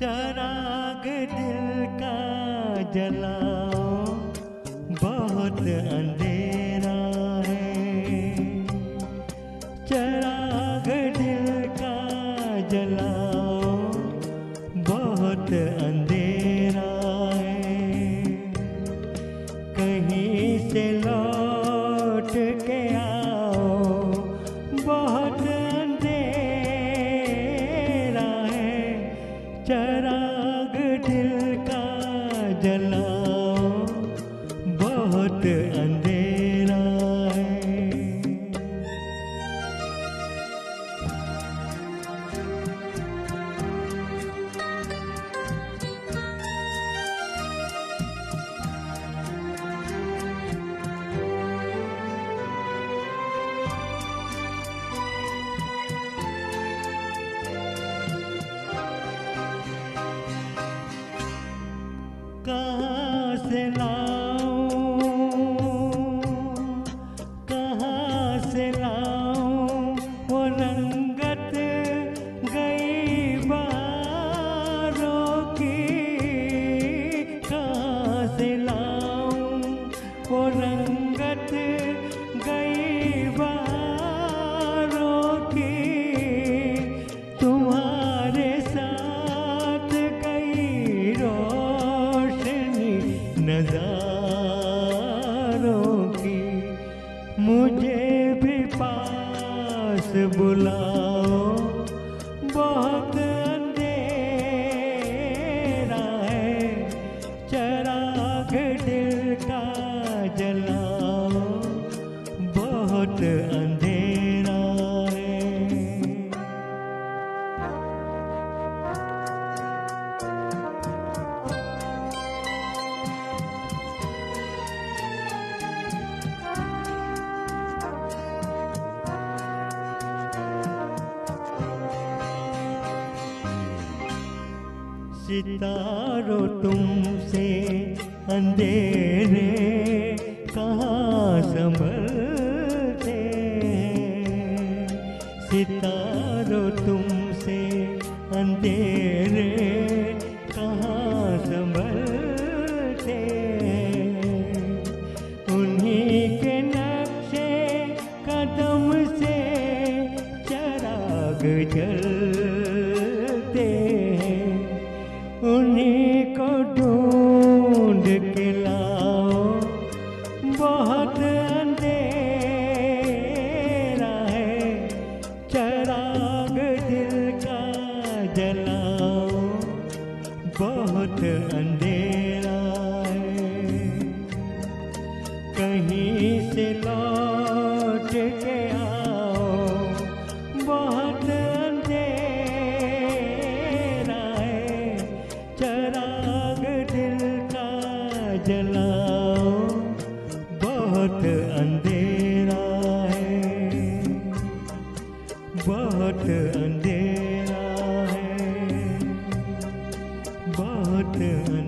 चराग दिल का जलाओ, बहुत अंधेरा है। चराग दिल का जलाओ, बहुत अंधेरा है। कहीं से लौट के आओ, बहुत अंधेरा है। चराग दिल का जलाओ, बहुत अंधेरा है। कहाँ से लाऊं, कहाँ से लाऊं वो रंगत गई बारों की। कहाँ से लाऊं वो रंगत गई बारों की। तुम्हारे साथ कई नज़ारों की। मुझे भी पास बुलाओ, बहुत अंधेरा है। चराग दिल का जलाओ, बहुत अंधेरा है। सितारों तुमसे अंधेरे कहाँ संभलते हैं। सितारों तुमसे अंधेरे कहाँ संभलते हैं। उन्हीं के नक्शे कदम से चराग जलते हैं। उन्हीं को ढूंढ के लाओ, बहुत अंधेरा है। चराग दिल का जलाओ, बहुत अंधेरा है। कहीं से लौट के आओ, बहुत चराग दिल का जलाओ, बहुत अंधेरा है। बहुत अंधेरा है, बहुत अंधेरा।